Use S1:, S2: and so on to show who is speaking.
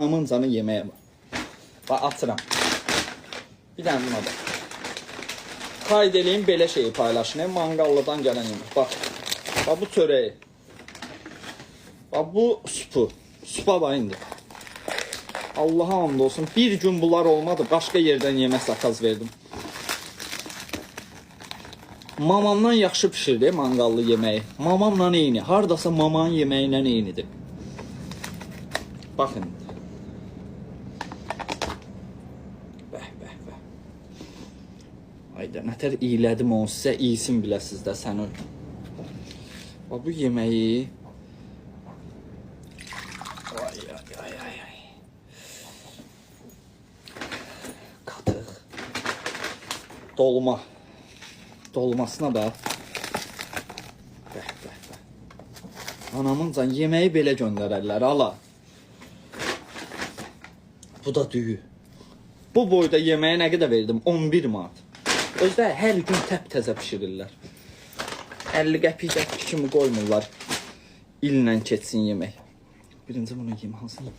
S1: Anamın canı yeməyə var. Bax, açıram. Bir dənə buna bax. Qayd edeyim, belə şeyi paylaşın. Mangallıdan gələn yemək. Bax, bax bu çörəyi. Bax bu supu. Supa bax indi. Allah'a hamd olsun. Bir gün bunlar olmadı. Başqa yerdən yemək zakaz verdim. Mamamdan yaxşı pişirdi mangallı yeməyi. Mamamla eyni. Hardasa mamanın yeməyindən eynidir. Baxın. Bəh. Ayda nətər iylədim onu sizə, iyisin biləsiz də sən öl. Bax bu yeməyi. Ay. Qatıq. Dolma. Dolmasına bax. Bəh. Anamın can yeməyi belə göndərərlər, ala. Bu da düyü. Bu boyda yeməyə nə qədər verdim? 11 manat. Özdə hər gün təp-təzə pişirirlər. 50 qəpik kimi qoymurlar. İllə keçsin yemək. Birinci bunu yiyeyim, hansını?